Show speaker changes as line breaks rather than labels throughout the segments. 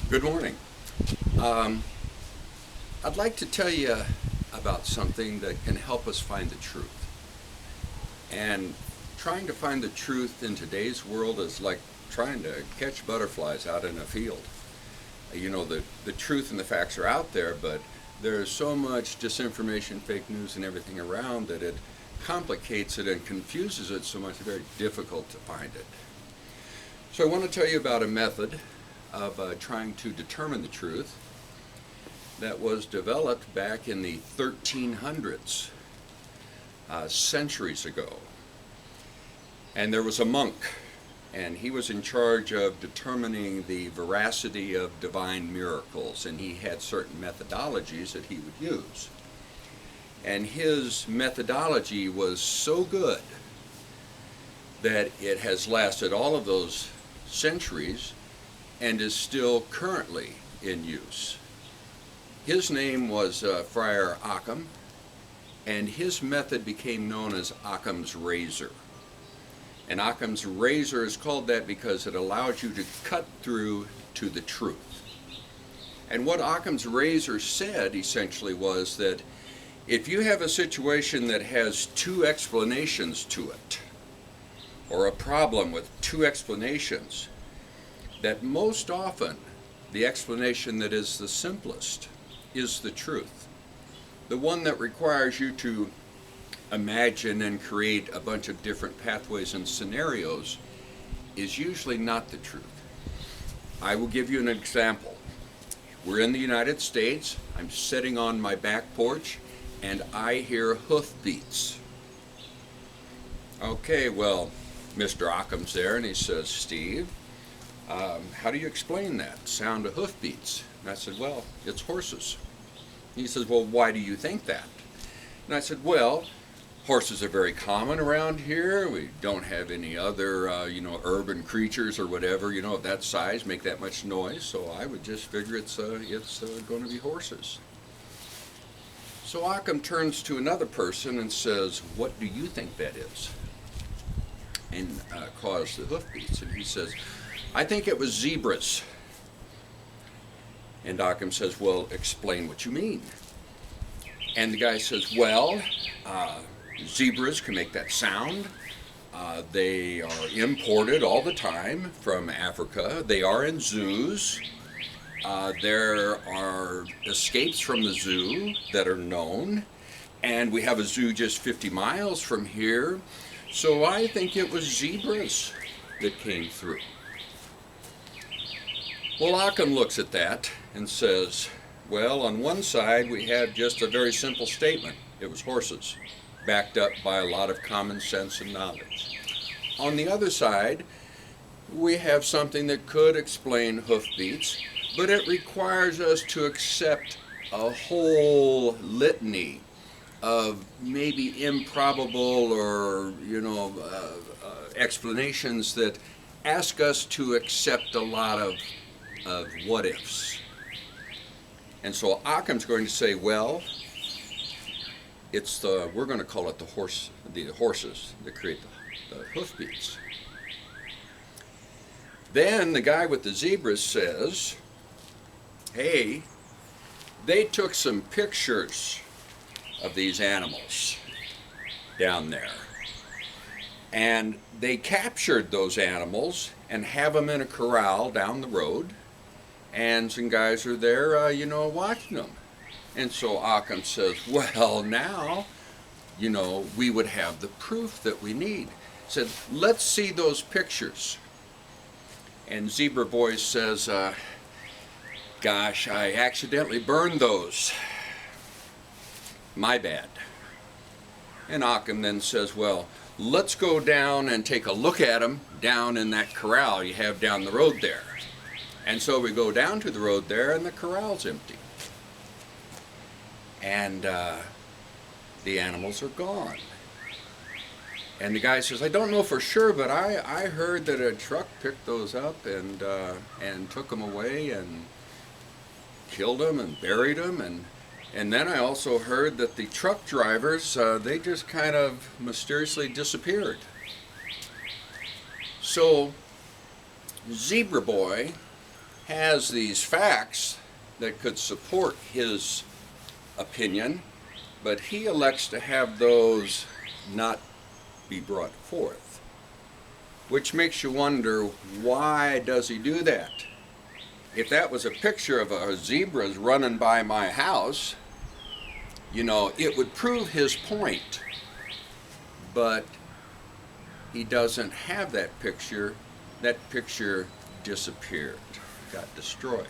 Good morning. I'd like to tell you about something that can help us find the truth. And trying to find the truth in today's world is like trying to catch butterflies out in a field. You know, the truth and the facts are out there, but there's so much disinformation, fake news, and everything around that it complicates it and confuses it so much it's very difficult to find it. So I want to tell you about a method of trying to determine the truth that was developed back in the 1300s, centuries ago. And there was a monk, and he was in charge of determining the veracity of divine miracles, and he had certain methodologies that he would use. And his methodology was so good that it has lasted all of those centuries and is still currently in use. His name was Friar Occam, and his method became known as Occam's Razor. And Occam's Razor is called that because it allows you to cut through to the truth. And what Occam's Razor said essentially was that if you have a situation that has two explanations to it, or a problem with two explanations, that most often the explanation that is the simplest is the truth. The one that requires you to imagine and create a bunch of different pathways and scenarios is usually not the truth. I will give you an example. We're in the United States. I'm sitting on my back porch and I hear hoofbeats. Okay, well, Mr. Occam's there and he says, Steve, how do you explain that sound of hoofbeats? And I said, well, it's horses. He says, well, why do you think that? And I said, well, horses are very common around here. We don't have any other, urban creatures or whatever, of that size make that much noise. So I would just figure it's going to be horses. So Occam turns to another person and says, what do you think that is? And caused the hoofbeats. And he says, I think it was zebras. And Occam says, well, explain what you mean. And the guy says, well, zebras can make that sound. They are imported all the time from Africa. They are in zoos. There are escapes from the zoo that are known. And we have a zoo just 50 miles from here. So I think it was zebras that came through. Well, Occam looks at that and says, well, on one side we have just a very simple statement. It was horses, backed up by a lot of common sense and knowledge. On the other side, we have something that could explain hoofbeats, but it requires us to accept a whole litany of maybe improbable or, explanations that ask us to accept a lot of what ifs. And so Occam's going to say, well, we're going to call it the horses that create the hoofbeats. Then the guy with the zebras says, hey, they took some pictures of these animals down there. And they captured those animals and have them in a corral down the road. And some guys are there, watching them. And so Occam says, well, now, we would have the proof that we need. He said, let's see those pictures. And Zebra Boy says, gosh, I accidentally burned those. My bad. And Occam then says, well, let's go down and take a look at them down in that corral you have down the road there. And so we go down to the road there and the corral's empty. And the animals are gone. And the guy says, I don't know for sure, but I heard that a truck picked those up and took them away and killed them and buried them. And then I also heard that the truck drivers, they just kind of mysteriously disappeared. So Zebra Boy has these facts that could support his opinion, but he elects to have those not be brought forth, which makes you wonder, why does he do that? If that was a picture of a zebra running by my house, you know, it would prove his point, but he doesn't have that picture. That picture disappeared, got destroyed.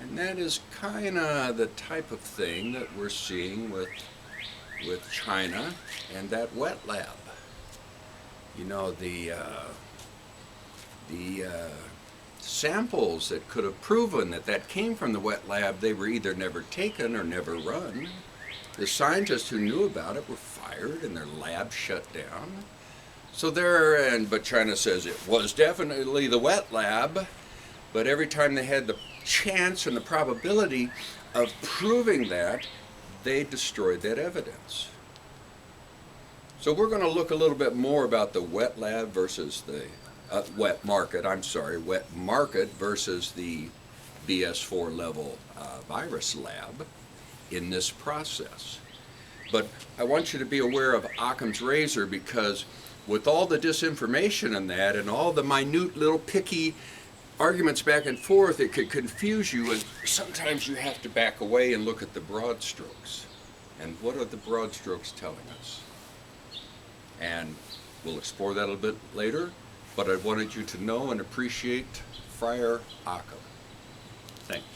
And that is kind of the type of thing that we're seeing with China and that wet lab. You know, the samples that could have proven that came from the wet lab, they were either never taken or never run. The scientists who knew about it were fired and their lab shut down. So but China says it was definitely the wet lab, but every time they had the chance and the probability of proving that, they destroyed that evidence. So we're going to look a little bit more about the wet lab versus the wet market versus the BS4 level virus lab in this process. But I want you to be aware of Occam's Razor, because with all the disinformation in that and all the minute little picky arguments back and forth, it could confuse you, and sometimes you have to back away and look at the broad strokes. And what are the broad strokes telling us? And we'll explore that a little bit later, but I wanted you to know and appreciate Friar Occam. Thank you.